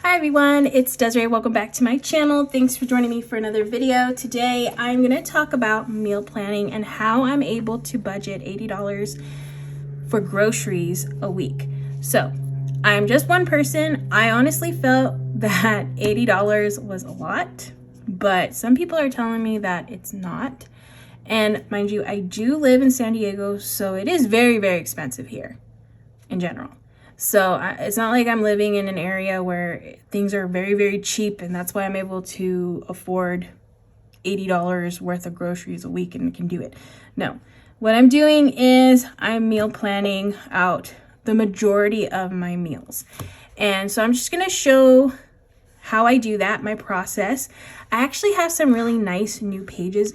Hi everyone, it's Desiree. Welcome back to my channel. Thanks for joining me for another video. Today I'm going to talk about meal planning and how I'm able to budget $80 for groceries a week. So I'm just one person. I honestly felt that $80 was a lot, but some people are telling me that it's not. And mind you, I do live in San Diego, so it is very, very expensive here in general. So it's not like I'm living in an area where things are very, very cheap, and that's why I'm able to afford $80 worth of groceries a week and can do it. No, what I'm doing is I'm meal planning out the majority of my meals. And so I'm just gonna show how I do that, my process. I actually have some really nice new pages.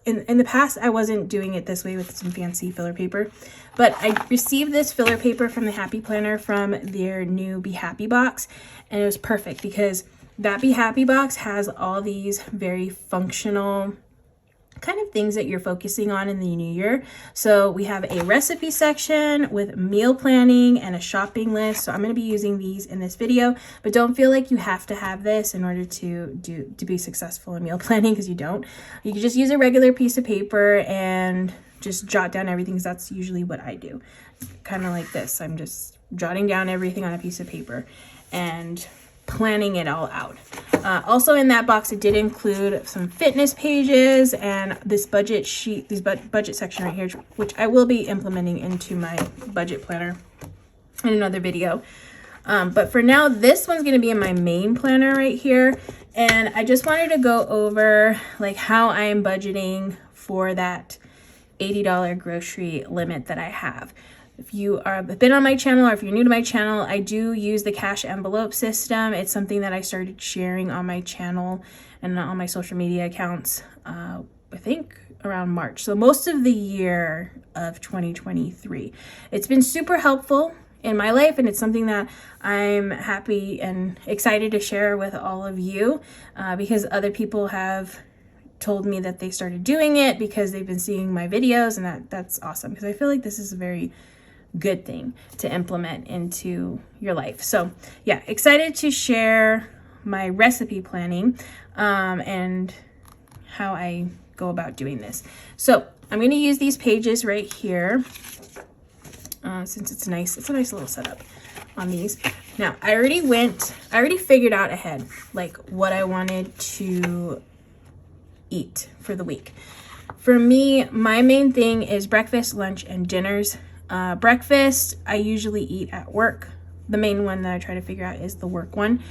In the past, I wasn't doing it this way with some fancy filler paper, but I received this filler paper from the Happy Planner from their new Be Happy box, and it was perfect because that Be Happy box has all these very functional kind of things that you're focusing on in the new year. So we have a recipe section with meal planning and a shopping list. So I'm going to be using these in this video, but don't feel like you have to have this in order to be successful in meal planning, because you don't. You can just use a regular piece of paper and just jot down everything, because that's usually what I do. Kind of like this. I'm just jotting down everything on a piece of paper and planning it all out. Also in that box, it did include some fitness pages and this budget sheet, this budget section right here, which I will be implementing into my budget planner in another video. But for now, this one's going to be in my main planner right here. And I just wanted to go over like how I am budgeting for that $80 grocery limit that I have. If you have been on my channel, or if you're new to my channel, I do use the cash envelope system. It's something that I started sharing on my channel and on my social media accounts, I think around March. So most of the year of 2023. It's been super helpful in my life, and it's something that I'm happy and excited to share with all of you, because other people have told me that they started doing it because they've been seeing my videos, and that's awesome, because I feel like this is a very good thing to implement into your life. So yeah, excited to share my recipe planning and how I go about doing this. So I'm going to use these pages right here since it's a nice little setup on these. Now I already figured out ahead like what I wanted to eat for the week. For me, my main thing is breakfast, lunch, and dinners. Breakfast, I usually eat at work. The main one that I try to figure out is the work one.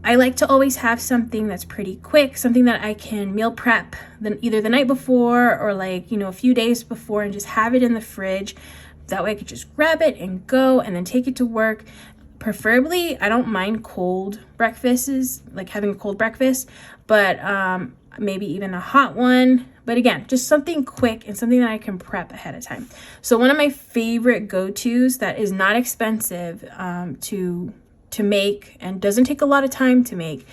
I like to always have something that's pretty quick, something that I can meal prep either the night before or like, a few days before, and just have it in the fridge. That way I could just grab it and go and then take it to work. Preferably, I don't mind cold breakfasts, like having a cold breakfast, but maybe even a hot one. But again, just something quick and something that I can prep ahead of time. So one of my favorite go-tos that is not expensive to make and doesn't take a lot of time to make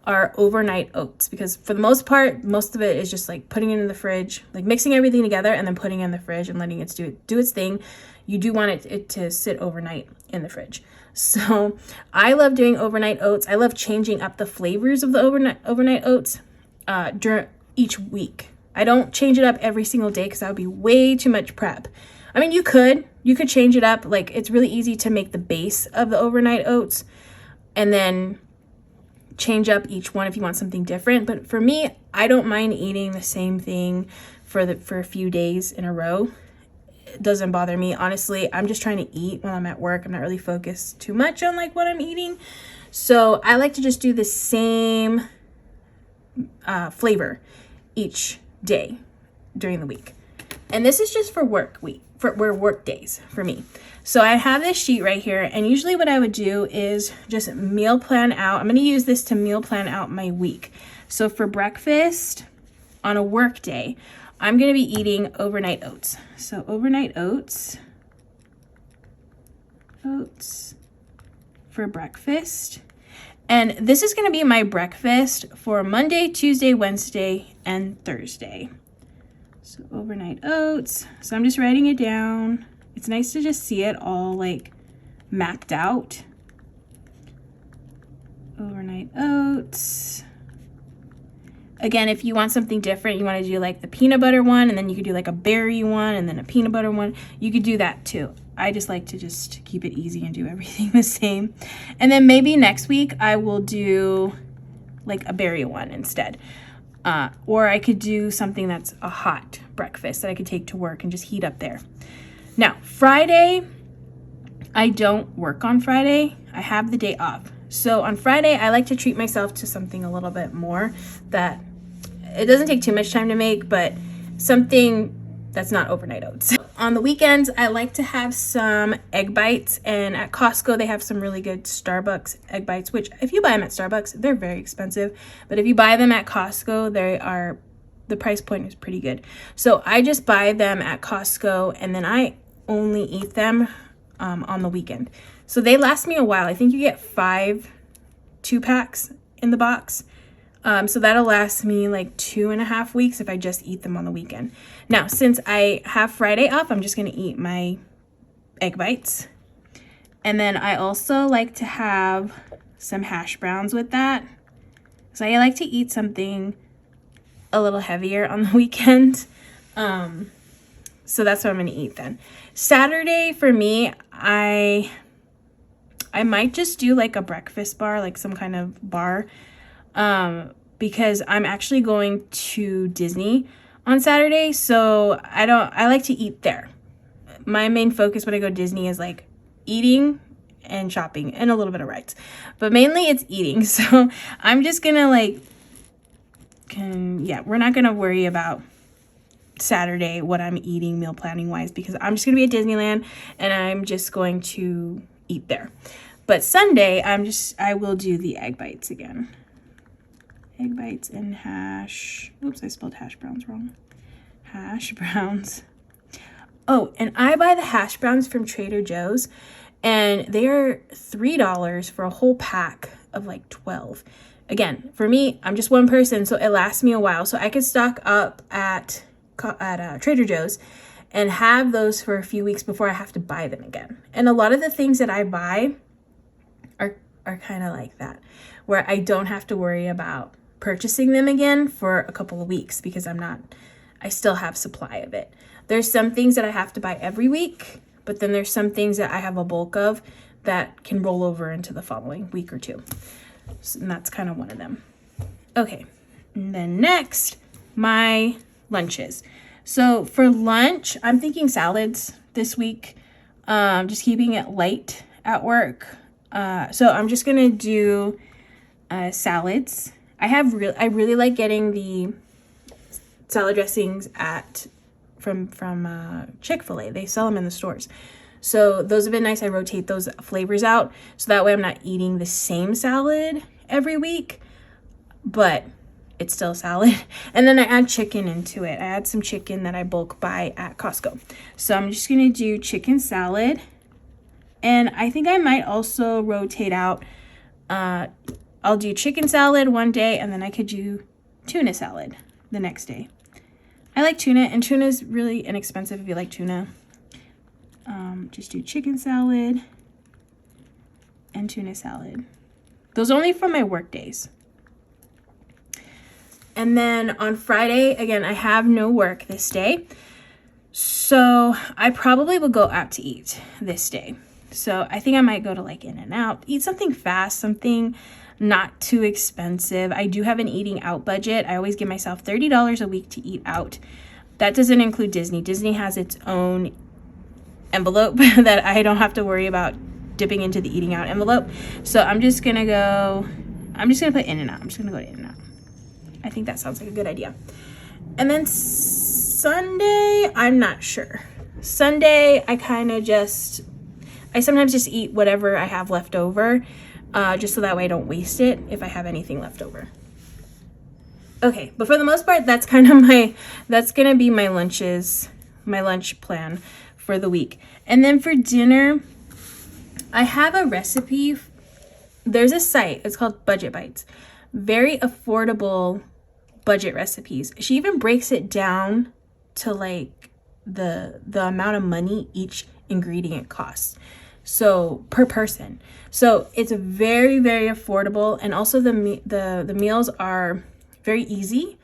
are overnight oats, because for the most part, most of it is just like putting it in the fridge, like mixing everything together and then putting it in the fridge and letting it do its thing. You do want it to sit overnight in the fridge. So I love doing overnight oats. I love changing up the flavors of the overnight oats during each week. I don't change it up every single day because that would be way too much prep. I mean, you could change it up. Like, it's really easy to make the base of the overnight oats and then change up each one if you want something different. But for me, I don't mind eating the same thing for a few days in a row. It doesn't bother me. Honestly, I'm just trying to eat while I'm at work. I'm not really focused too much on like what I'm eating. So I like to just do the same flavor each day during the week. And this is just for work days for me. So I have this sheet right here, and usually what I would do is just meal plan out. I'm going to use this to meal plan out my week. So for breakfast on a work day, I'm going to be eating overnight oats. So overnight oats for breakfast. And this is going to be my breakfast for Monday, Tuesday, Wednesday, and Thursday. So overnight oats. So I'm just writing it down. It's nice to just see it all like mapped out. overnight oats. Again, if you want something different, you want to do like the peanut butter one, and then you could do like a berry one and then a peanut butter one, you could do that too. I just like to just keep it easy and do everything the same. And then maybe next week I will do like a berry one instead. Or I could do something that's a hot breakfast that I could take to work and just heat up there. Now, Friday, I don't work on Friday. I have the day off. So on Friday, I like to treat myself to something a little bit more that it doesn't take too much time to make, but something that's not overnight oats. On the weekends, I like to have some egg bites, and at Costco, they have some really good Starbucks egg bites, which if you buy them at Starbucks, they're very expensive. But if you buy them at Costco, the price point is pretty good. So I just buy them at Costco, and then I only eat them on the weekend. So they last me a while. I think you get 5 2-packs in the box. So that'll last me like 2.5 weeks if I just eat them on the weekend. Now, since I have Friday off, I'm just gonna eat my egg bites. And then I also like to have some hash browns with that. So I like to eat something a little heavier on the weekend. So that's what I'm gonna eat then. Saturday for me, I might just do like a breakfast bar, like some kind of bar, because I'm actually going to Disney on Saturday, so I like to eat there. My main focus when I go to Disney is like eating and shopping and a little bit of rides, but mainly it's eating. So I'm just gonna we're not gonna worry about Saturday what I'm eating meal planning wise, because I'm just gonna be at Disneyland and I'm just going to eat there. But Sunday, I will do the egg bites again. Egg bites and hash. Oops, I spelled hash browns wrong. Hash browns. Oh, and I buy the hash browns from Trader Joe's, and they are $3 for a whole pack of like 12. Again, for me, I'm just one person, so it lasts me a while. So I could stock up at Trader Joe's and have those for a few weeks before I have to buy them again. And a lot of the things that I buy are kind of like that, where I don't have to worry about purchasing them again for a couple of weeks because I still have supply of it. There's some things that I have to buy every week, but then there's some things that I have a bulk of that can roll over into the following week or two. And that's kind of one of them. Okay, and then next, my lunches. So for lunch, I'm thinking salads this week, just keeping it light at work. So I'm just gonna do salads. I really like getting the salad dressings from Chick-fil-A. They sell them in the stores. So those have been nice. I rotate those flavors out, so that way I'm not eating the same salad every week, but it's still salad. And then I add chicken into it. I add some chicken that I bulk buy at Costco. So I'm just gonna do chicken salad. And I think I might also rotate out. I'll do chicken salad one day, and then I could do tuna salad the next day. I like tuna, and tuna is really inexpensive if you like tuna. Just do chicken salad and tuna salad. Those are only for my work days. And then on Friday, again, I have no work this day, so I probably will go out to eat this day. So I think I might go to like In-N-Out, eat something fast, something not too expensive. I do have an eating out budget. I always give myself $30 a week to eat out. That doesn't include Disney. Disney has its own envelope that I don't have to worry about dipping into the eating out envelope. So I'm just gonna put In-N-Out. I'm just gonna go to In-N-Out. I think that sounds like a good idea. And then Sunday, I'm not sure. Sunday, I sometimes just eat whatever I have left over, just so that way I don't waste it if I have anything left over. Okay, but for the most part, that's gonna be my lunch plan for the week. And then for dinner, I have a recipe. There's a site, it's called Budget Bites. Very affordable budget recipes. She even breaks it down to like the amount of money each ingredient costs. so per person. So it's very, very affordable, and also the meals are very easy.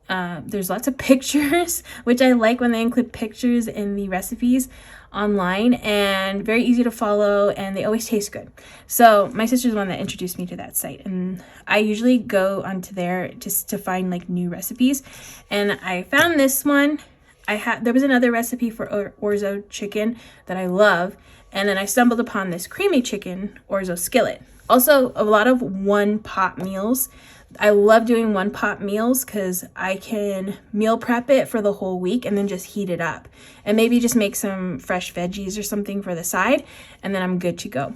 There's lots of pictures, which I like when they include pictures in the recipes online, and very easy to follow, and they always taste good. So my sister's the one that introduced me to that site, and I usually go onto there just to find like new recipes, and I found this one. There was another recipe for orzo chicken that I love, and then I stumbled upon this creamy chicken orzo skillet. Also, a lot of one pot meals. I love doing one pot meals because I can meal prep it for the whole week and then just heat it up, and maybe just make some fresh veggies or something for the side, and then I'm good to go.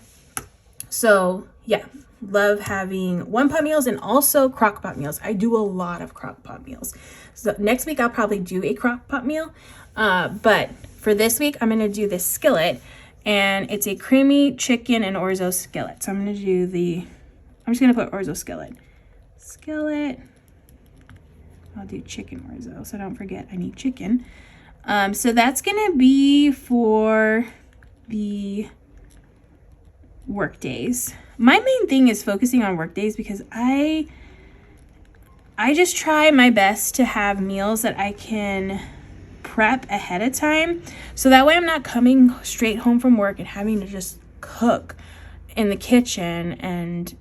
So yeah, love having one pot meals, and also crock pot meals. I do a lot of crock pot meals. So next week I'll probably do a crock pot meal, but for this week I'm gonna do this skillet, and it's a creamy chicken and orzo skillet. So I'm just gonna put orzo skillet. I'll do chicken orzo, so don't forget I need chicken. So that's gonna be for the work days. My main thing is focusing on work days because I just try my best to have meals that I can prep ahead of time, so that way I'm not coming straight home from work and having to just cook in the kitchen. And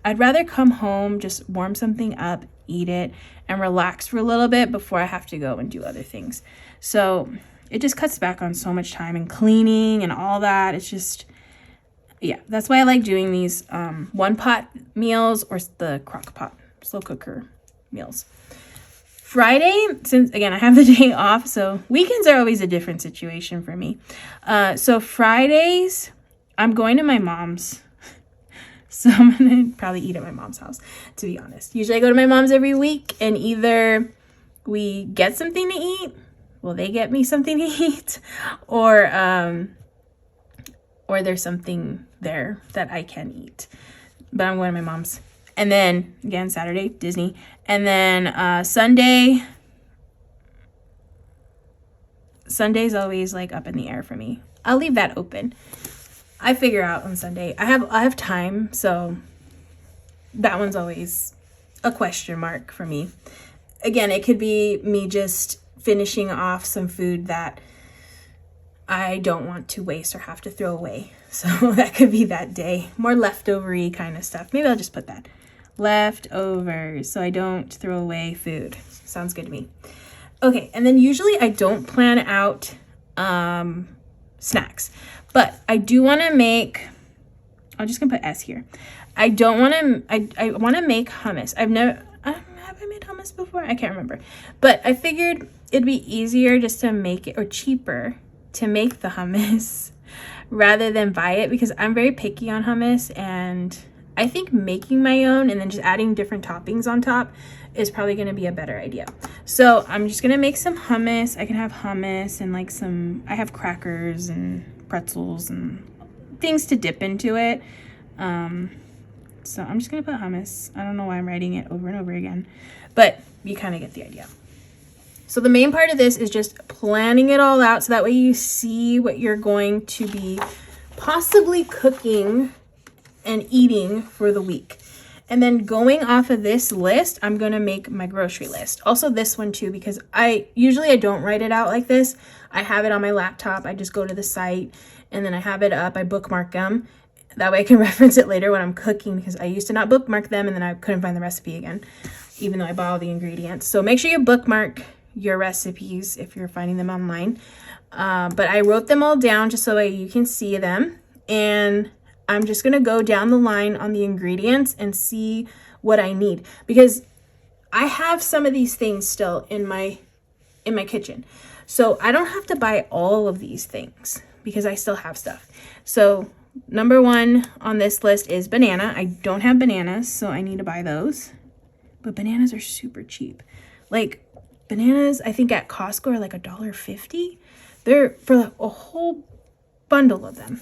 I'd rather come home, just warm something up, eat it, and relax for a little bit before I have to go and do other things. So it just cuts back on so much time and cleaning and all that. It's just, yeah, that's why I like doing these one pot meals or the crock pot slow cooker meals. Friday, since again I have the day off, so weekends are always a different situation for me. So Fridays, I'm going to my mom's. So I'm gonna probably eat at my mom's house, to be honest. Usually I go to my mom's every week, and either we get something to eat, well, they get me something to eat, or there's something there that I can eat. But I'm going to my mom's. And then again, Saturday, Disney. And then Sunday's always like up in the air for me. I'll leave that open. I figure out on Sunday. I have time, so that one's always a question mark for me. Again, it could be me just finishing off some food that I don't want to waste or have to throw away. So that could be that day. More leftover-y kind of stuff. Maybe I'll just put that. Leftovers, so I don't throw away food. Sounds good to me. Okay, and then usually I don't plan out snacks. But I do want to make, I'm just going to put S here. I don't want to, I want to make hummus. Have I made hummus before? I can't remember. But I figured it'd be easier just to make it, or cheaper to make the hummus rather than buy it, because I'm very picky on hummus, and I think making my own and then just adding different toppings on top is probably going to be a better idea. So I'm just going to make some hummus. I can have hummus and like I have crackers and pretzels and things to dip into it. So I'm just gonna put hummus. I don't know why I'm writing it over and over again, but you kind of get the idea. So the main part of this is just planning it all out, so that way you see what you're going to be possibly cooking and eating for the week. And then going off of this list, I'm gonna make my grocery list. Also this one too, because I don't write it out like this. I have it on my laptop. I just go to the site and then I have it up. I bookmark them. That way I can reference it later when I'm cooking, because I used to not bookmark them and then I couldn't find the recipe again, even though I bought all the ingredients. So make sure you bookmark your recipes if you're finding them online. But I wrote them all down just so you can see them. And I'm just gonna go down the line on the ingredients and see what I need, because I have some of these things still in my kitchen. So I don't have to buy all of these things because I still have stuff. So number one on this list is banana. I don't have bananas, so I need to buy those. But bananas are super cheap. Like bananas, I think at Costco are like $1.50. They're for like a whole bundle of them.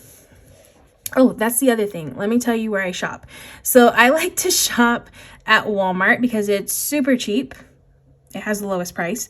Oh, that's the other thing. Let me tell you where I shop. So I like to shop at Walmart because it's super cheap. It has the lowest price.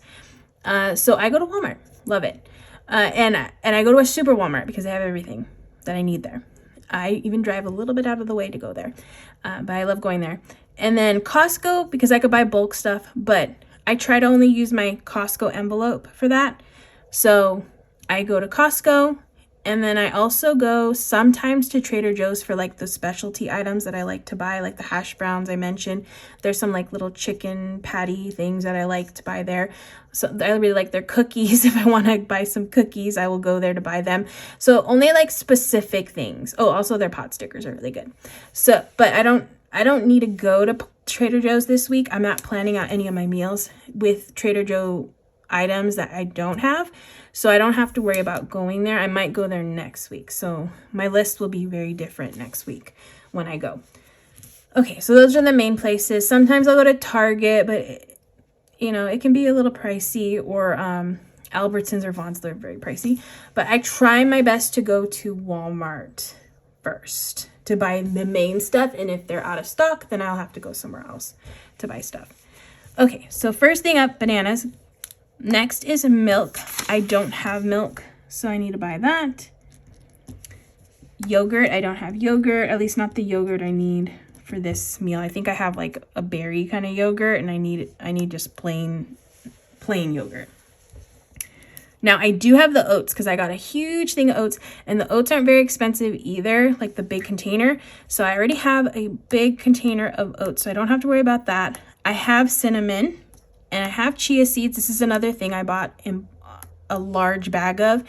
So I go to Walmart. Love it. And I go to a super Walmart because they have everything. that I need there. I even drive a little bit out of the way to go there, but I love going there. And then Costco, because I could buy bulk stuff, but I try to only use my Costco envelope for that. So I go to Costco, and then I also go sometimes to Trader Joe's for like the specialty items that I like to buy, like the hash browns I mentioned. There's some like little chicken patty things that I like to buy there. So I really like their cookies. If I want to buy some cookies, I will go there to buy them. So only like specific things. Oh, also their pot stickers are really good. So, but I don't need to go to Trader Joe's this week. I'm not planning out any of my meals with Trader Joe items that I don't have. So I don't have to worry about going there. I might go there next week. So my list will be very different next week when I go. Okay, so those are the main places. Sometimes I'll go to Target, but you know, it can be a little pricey, or Albertsons or Vons, they're very pricey. But I try my best to go to Walmart first to buy the main stuff. And if they're out of stock, then I'll have to go somewhere else to buy stuff. Okay, so first thing up, bananas. Next is milk. I don't have milk, so I need to buy that. Yogurt. I don't have yogurt, at least not the yogurt I need for this meal. I think I have like a berry kind of yogurt, and I need just plain yogurt. Now I do have the oats because I got a huge thing of oats, and the oats aren't very expensive either, like the big container. So I already have a big container of oats, so I don't have to worry about that. I have cinnamon. And I have chia seeds. This is another thing I bought in a large bag of.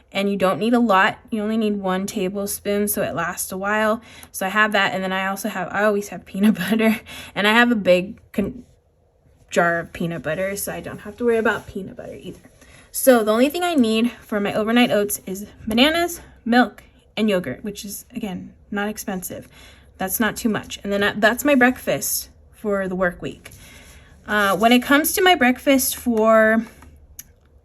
And you don't need a lot. You only need 1 tablespoon, so it lasts a while. So I have that. And then I always have peanut butter. And I have a big jar of peanut butter, so I don't have to worry about peanut butter either. So the only thing I need for my overnight oats is bananas, milk, and yogurt, which is, again, not expensive. That's not too much. And then that's my breakfast for the work week. When it comes to my breakfast for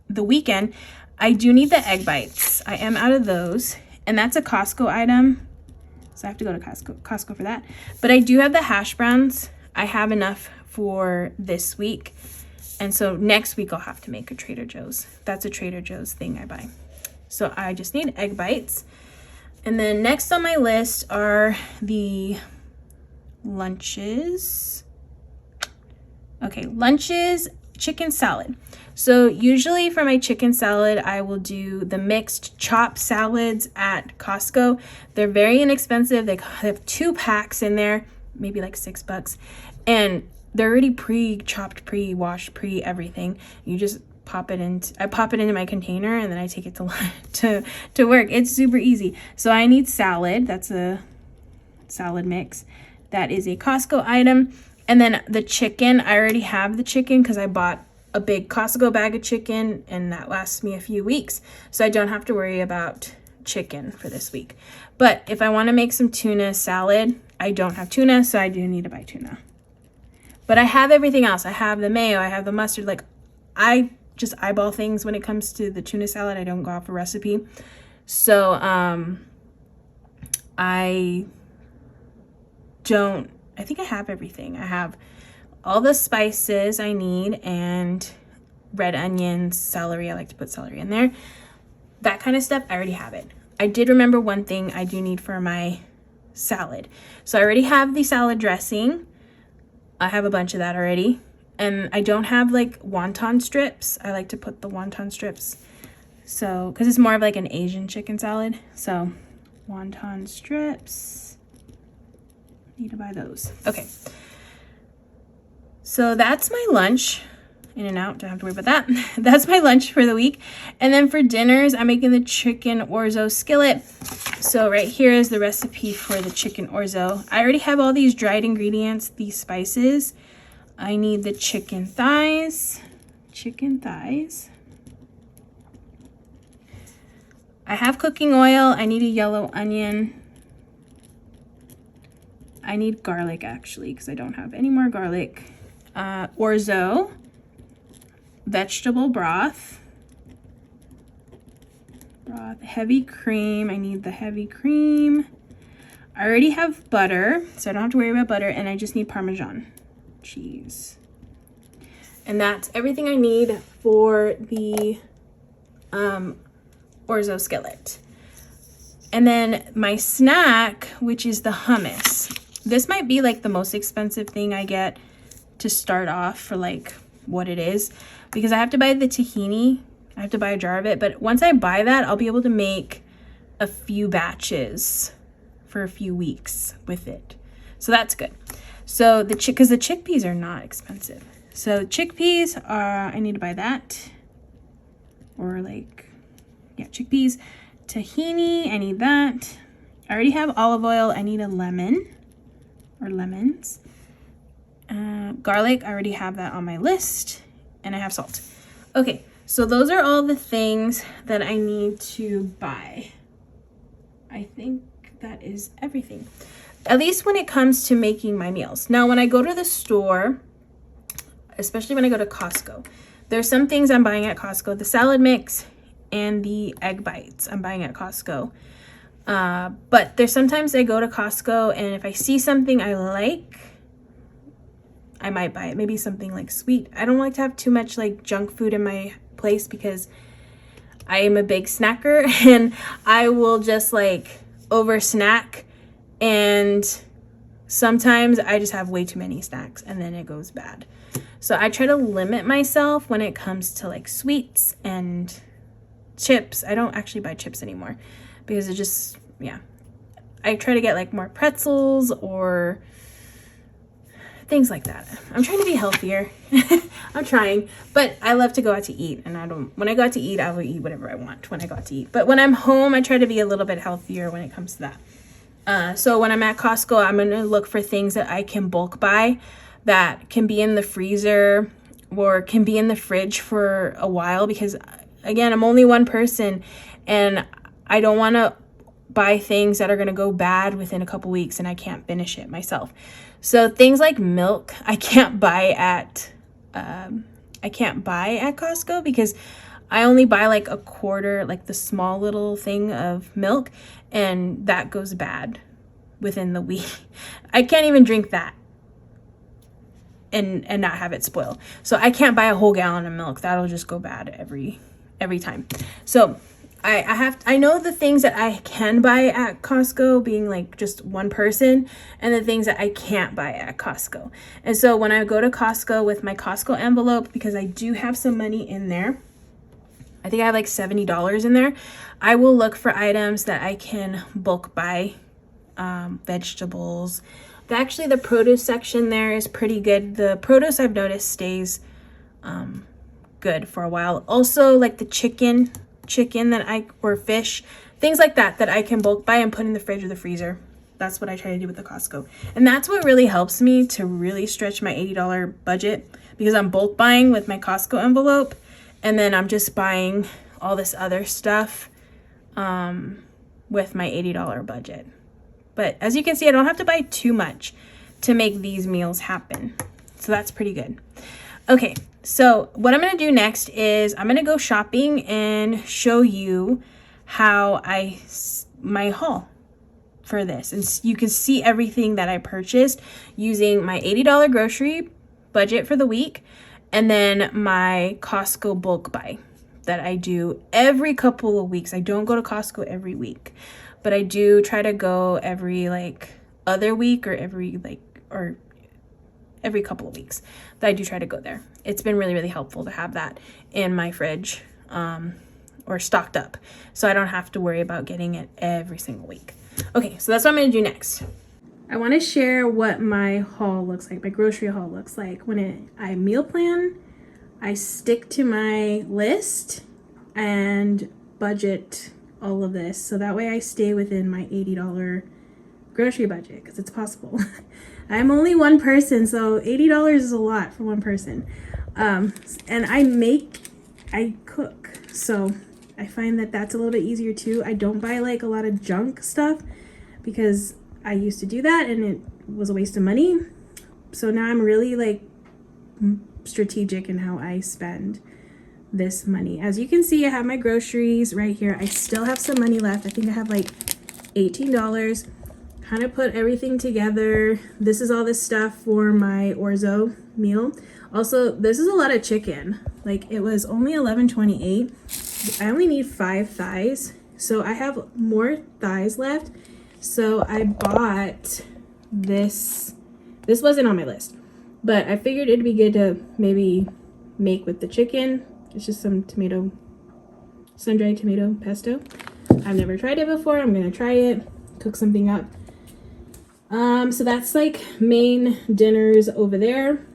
the weekend, I do need the egg bites. I am out of those, and that's a Costco item, so I have to go to Costco for that. But I do have the hash browns. I have enough for this week, and so next week I'll have to make a Trader Joe's. That's a Trader Joe's thing I buy. So I just need egg bites. And then next on my list are the lunches. Okay, lunches, chicken salad. So usually for my chicken salad, I will do the mixed chopped salads at Costco. They're very inexpensive. They have 2 packs in there, maybe like $6. And they're already pre-chopped, pre-washed, pre-everything. You just I pop it into my container, and then I take it to work. It's super easy. So I need salad. That's a salad mix. That is a Costco item. And then the chicken, I already have the chicken because I bought a big Costco bag of chicken, and that lasts me a few weeks. So I don't have to worry about chicken for this week. But if I want to make some tuna salad, I don't have tuna, so I do need to buy tuna. But I have everything else. I have the mayo, I have the mustard. Like, I just eyeball things when it comes to the tuna salad. I don't go off a recipe. So I think I have everything. I have all the spices I need, and red onions, celery. I like to put celery in there. That kind of stuff, I already have it. I did remember one thing I do need for my salad. So I already have the salad dressing. I have a bunch of that already. And I don't have like wonton strips. I like to put the wonton strips. So, because it's more of like an Asian chicken salad. So, wonton strips. Need to buy those. Okay. So that's my lunch. In and out, don't have to worry about that. That's my lunch for the week. And then for dinners, I'm making the chicken orzo skillet. So right here is the recipe for the chicken orzo. I already have all these dried ingredients, these spices. I need the chicken thighs. I have cooking oil. I need a yellow onion. I need garlic actually, because I don't have any more garlic. Orzo, vegetable broth, heavy cream. I need the heavy cream. I already have butter, so I don't have to worry about butter, and I just need Parmesan cheese. And that's everything I need for the orzo skillet. And then my snack, which is the hummus. This might be like the most expensive thing I get to start off for like what it is, because I have to buy the tahini. I have to buy a jar of it, but once I buy that, I'll be able to make a few batches for a few weeks with it. So that's good. So because the chickpeas are not expensive. So chickpeas are, I need to buy that. Or like, yeah, chickpeas. Tahini, I need that. I already have olive oil. I need a lemon or lemons. Garlic, I already have that on my list. And I have salt. Okay, so those are all the things that I need to buy. I think that is everything. At least when it comes to making my meals. Now, when I go to the store, especially when I go to Costco, there's some things I'm buying at Costco. The salad mix and the egg bites I'm buying at Costco. But there's sometimes I go to Costco and if I see something I like, I might buy it. Maybe something like sweet. I don't like to have too much like junk food in my place because I am a big snacker and I will just like over snack, and sometimes I just have way too many snacks and then it goes bad. So I try to limit myself when it comes to like sweets and chips. I don't actually buy chips anymore because it just, yeah. I try to get like more pretzels or things like that. I'm trying to be healthier. I'm trying, but I love to go out to eat, and when I go out to eat, I will eat whatever I want when I go out to eat. But when I'm home, I try to be a little bit healthier when it comes to that. So when I'm at Costco, I'm gonna look for things that I can bulk buy that can be in the freezer or can be in the fridge for a while, because again, I'm only one person and I don't want to buy things that are going to go bad within a couple weeks and I can't finish it myself. So things like milk, I can't buy at Costco because I only buy like a quarter, like the small little thing of milk, and that goes bad within the week. I can't even drink that and not have it spoil. So I can't buy a whole gallon of milk. That'll just go bad every time. So I know the things that I can buy at Costco, being like just one person, and the things that I can't buy at Costco. And so when I go to Costco with my Costco envelope, because I do have some money in there, I think I have like $70 in there, I will look for items that I can bulk buy, vegetables. Actually, the produce section there is pretty good. The produce I've noticed stays good for a while. Also, like the chicken or fish, things like that I can bulk buy and put in the fridge or the freezer. That's what I try to do with the Costco. And that's what really helps me to really stretch my $80 budget, because I'm bulk buying with my Costco envelope, and then I'm just buying all this other stuff with my $80 budget. But as you can see, I don't have to buy too much to make these meals happen. So that's pretty good. Okay, so what I'm going to do next is I'm going to go shopping and show you how my haul for this. And you can see everything that I purchased using my $80 grocery budget for the week, and then my Costco bulk buy that I do every couple of weeks. I don't go to Costco every week, but I do try to go every like other week or every couple of weeks that I do try to go there. It's been really, really helpful to have that in my fridge or stocked up, so I don't have to worry about getting it every single week. Okay, so that's what I'm going to do next. I want to share what my haul looks like, my grocery haul looks like. When I meal plan, I stick to my list and budget all of this, so that way I stay within my $80 grocery budget, because it's possible. I'm only one person, so $80 is a lot for one person. And I cook, so I find that that's a little bit easier too. I don't buy like a lot of junk stuff because I used to do that and it was a waste of money. So now I'm really like strategic in how I spend this money. As you can see, I have my groceries right here. I still have some money left. I think I have like $18. Kind of put everything together. This is all this stuff for my orzo meal. Also, this is a lot of chicken. Like, it was only $11.28. I only need 5 thighs, So I have more thighs left. So I bought this. This wasn't on my list, but I figured it'd be good to maybe make with the chicken. It's just some tomato, sun-dried tomato pesto. I've never tried it before. I'm gonna try it, cook something up. So that's like main dinners over there.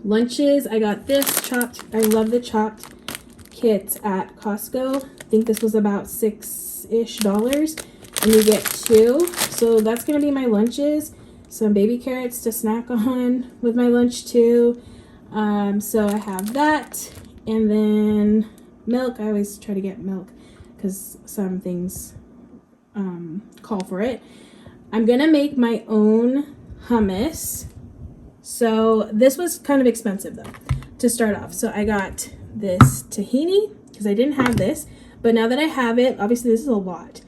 Lunches, I got this chopped. I love the chopped kits at Costco. I think this was about $6-ish, and you get 2. So that's gonna be my lunches. Some baby carrots to snack on with my lunch too. So I have that, and then milk. I always try to get milk because some things call for it. I'm gonna make my own hummus. So this was kind of expensive though to start off. So I got this tahini because I didn't have this, but now that I have it, obviously this is a lot.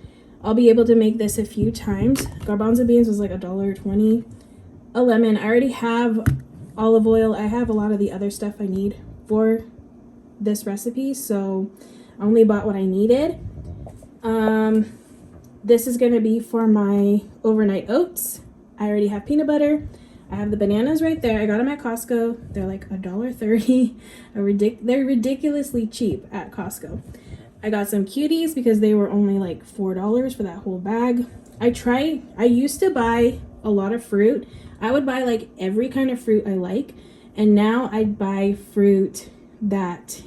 I'll be able to make this a few times. Garbanzo beans was like $1.20. A lemon. I already have olive oil. I have a lot of the other stuff I need for this recipe, so I only bought what I needed. This is going to be for my overnight oats. I already have peanut butter. I have the bananas right there. I got them at Costco. They're like $1.30. They're ridiculously cheap at Costco. I got some cuties because they were only like $4 for that whole bag. I used to buy a lot of fruit. I would buy like every kind of fruit I like, and now I buy fruit that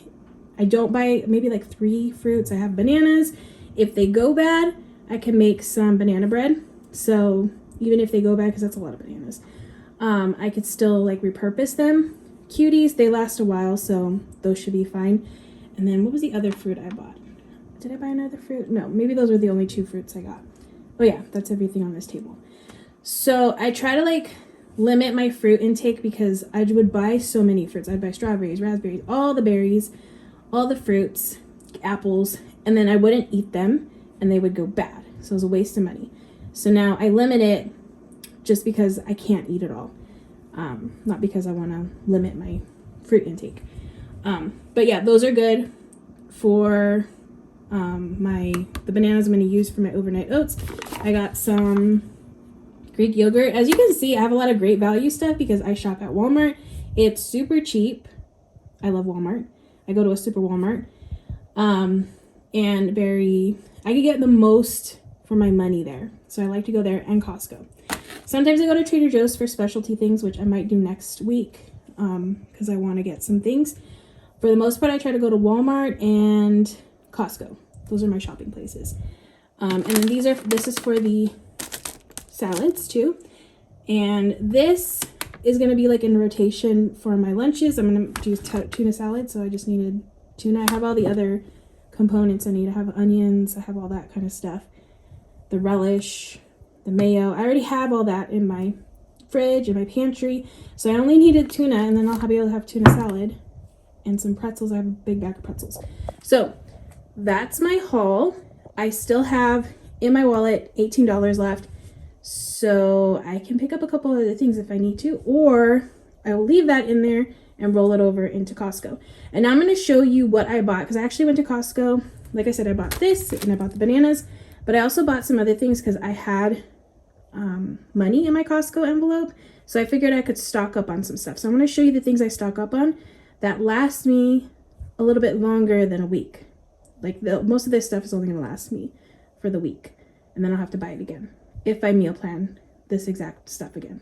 I don't buy, maybe like 3 fruits. I have bananas. If they go bad, I can make some banana bread. So even if they go bad, because that's a lot of bananas, I could still like repurpose them. Cuties, they last a while, so those should be fine. And then what was the other fruit I bought? Did I buy another fruit? No, maybe those were the only 2 fruits I got. Oh yeah, that's everything on this table. So I try to like limit my fruit intake because I would buy so many fruits. I'd buy strawberries, raspberries, all the berries, all the fruits, apples, and then I wouldn't eat them and they would go bad. So it was a waste of money. So now I limit it just because I can't eat it all. Not because I want to limit my fruit intake. But yeah, those are good for the bananas I'm going to use for my overnight oats. I got some Greek yogurt. As you can see, I have a lot of great value stuff because I shop at Walmart. It's super cheap. I love Walmart. I go to a super Walmart. And I could get the most for my money there. So I like to go there, and Costco. Sometimes I go to Trader Joe's for specialty things, which I might do next week because I want to get some things. For the most part, I try to go to Walmart and Costco. Those are my shopping places. And then this is for the salads too. And this is going to be like in rotation for my lunches. I'm going to do tuna salad. So I just needed tuna. I have all the other components I need. I have onions. I have all that kind of stuff. The relish, the mayo. I already have all that in my fridge, in my pantry. So I only needed tuna, and then I'll be able to have tuna salad and some pretzels. I have a big bag of pretzels. So that's my haul. I still have in my wallet $18 left. So I can pick up a couple other things if I need to, or I will leave that in there and roll it over into Costco. And now I'm going to show you what I bought, because I actually went to Costco. Like I said, I bought this and I bought the bananas, but I also bought some other things because I had money in my Costco envelope. So I figured I could stock up on some stuff. So I'm going to show you the things I stock up on that last me a little bit longer than a week. Like most of this stuff is only going to last me for the week, and then I'll have to buy it again if I meal plan this exact stuff again.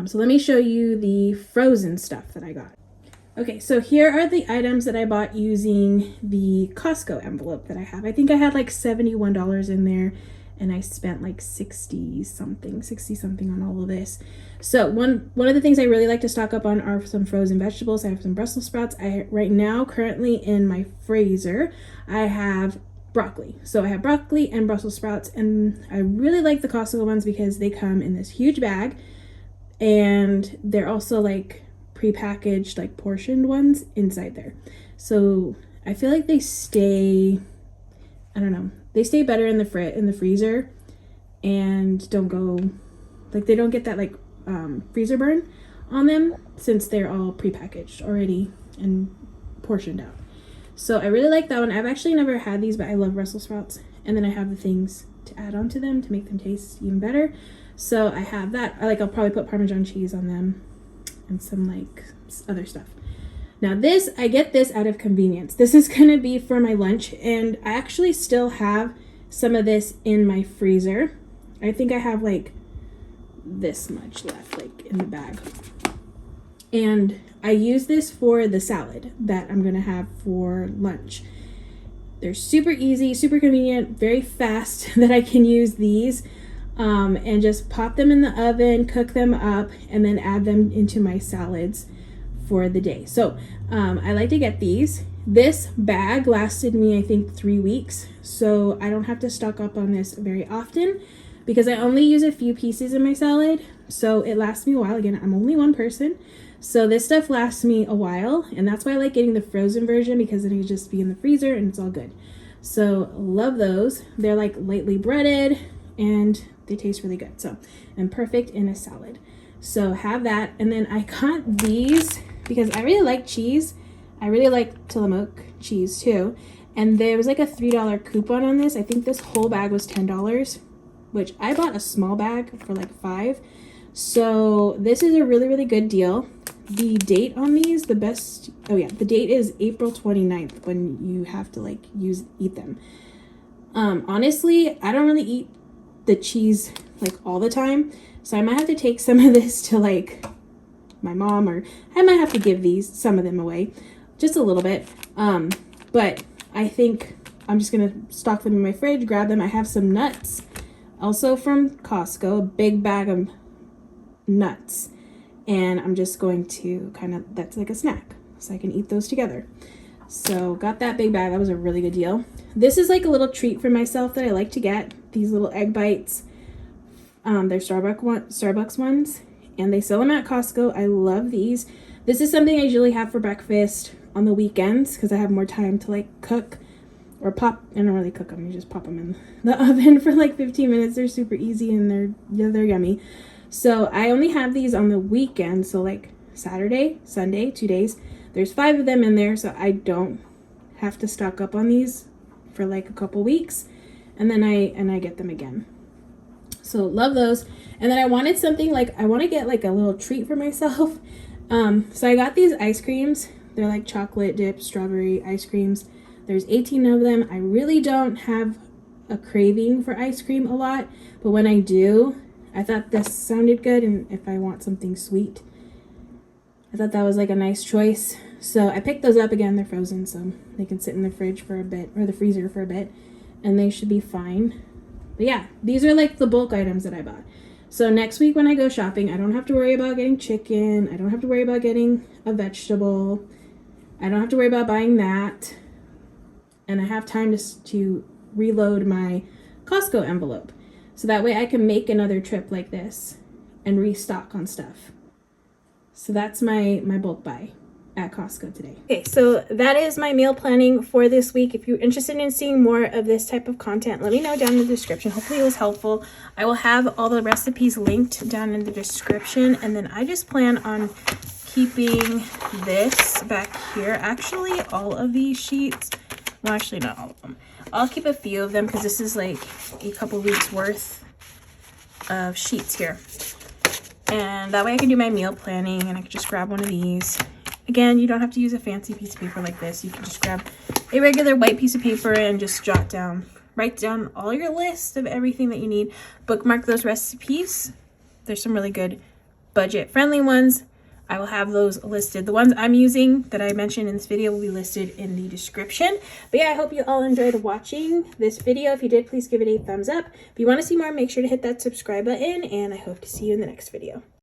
So let me show you the frozen stuff that I got. Okay, so here are the items that I bought using the Costco envelope that I have. I think I had like $71 in there, and I spent like 60 something on all of this. So one of the things I really like to stock up on are some frozen vegetables. I have some Brussels sprouts. Right now, currently in my freezer, I have broccoli. So I have broccoli and Brussels sprouts, and I really like the Costco ones because they come in this huge bag, and they're also like prepackaged, like portioned ones inside there. So I feel like they stay, I don't know, they stay better in the freezer and don't go, like they don't get that like freezer burn on them since they're all prepackaged already and portioned out. So I really like that one. I've actually never had these, but I love Brussels sprouts. And then I have the things to add on to them to make them taste even better. So I have that. I'll probably put Parmesan cheese on them and some like other stuff. Now this, I get this out of convenience. This is gonna be for my lunch, and I actually still have some of this in my freezer. I think I have like this much left, like in the bag. And I use this for the salad that I'm gonna have for lunch. They're super easy, super convenient, very fast that I can use these and just pop them in the oven, cook them up, and then add them into my salads for the day. So I like to get these. This bag lasted me, I think, 3 weeks. So I don't have to stock up on this very often because I only use a few pieces in my salad. So it lasts me a while. Again, I'm only one person. So this stuff lasts me a while, and that's why I like getting the frozen version, because then it can just be in the freezer and it's all good. So love those. They're like lightly breaded and they taste really good. So, and perfect in a salad. So have that. And then I got these because I really like cheese. I really like Tillamook cheese too. And there was like a $3 coupon on this. I think this whole bag was $10, which I bought a small bag for like $5. So this is a really, really good deal. The date on these, the date is April 29th when you have to like eat them. Honestly, I don't really eat the cheese like all the time. So I might have to take some of this to like my mom, or I might have to give some of them away, just a little bit. But I think I'm just gonna stock them in my fridge, grab them. I have some nuts also from Costco, a big bag of nuts, and I'm just going to that's like a snack, so I can eat those together. So got that big bag. That was a really good deal. This is like a little treat for myself that I like to get, these little egg bites. They're Starbucks ones, and they sell them at Costco. I love these. This is something I usually have for breakfast on the weekends because I have more time to like cook or pop. I don't really cook them, you just pop them in the oven for like 15 minutes. They're super easy and they're yummy. So I only have these on the weekend, so like Saturday, Sunday, 2 days. There's 5 of them in there, so I don't have to stock up on these for like a couple weeks, and then I get them again. So love those. And then I wanted something like, I want to get like a little treat for myself. So I got these ice creams. They're like chocolate dip strawberry ice creams. There's 18 of them. I really don't have a craving for ice cream a lot, but when I do, I thought this sounded good, and if I want something sweet, I thought that was like a nice choice. So I picked those up. Again, they're frozen, so they can sit in the fridge for a bit, or the freezer for a bit, and they should be fine. But yeah, these are like the bulk items that I bought. So next week when I go shopping, I don't have to worry about getting chicken. I don't have to worry about getting a vegetable. I don't have to worry about buying that. And I have time to reload my Costco envelope. So that way I can make another trip like this and restock on stuff. So that's my bulk buy at Costco today. Okay, so that is my meal planning for this week. If you're interested in seeing more of this type of content, let me know down in the description. Hopefully it was helpful. I will have all the recipes linked down in the description, and then I just plan on keeping this back here. Actually, all of these sheets, well, actually not all of them. I'll keep a few of them because this is like a couple weeks worth of sheets here. And that way I can do my meal planning, and I can just grab one of these. Again, you don't have to use a fancy piece of paper like this. You can just grab a regular white piece of paper and just write down all your list of everything that you need. Bookmark those recipes. There's some really good budget-friendly ones. I will have those listed. The ones I'm using that I mentioned in this video will be listed in the description. But yeah, I hope you all enjoyed watching this video. If you did, please give it a thumbs up. If you want to see more, make sure to hit that subscribe button, and I hope to see you in the next video.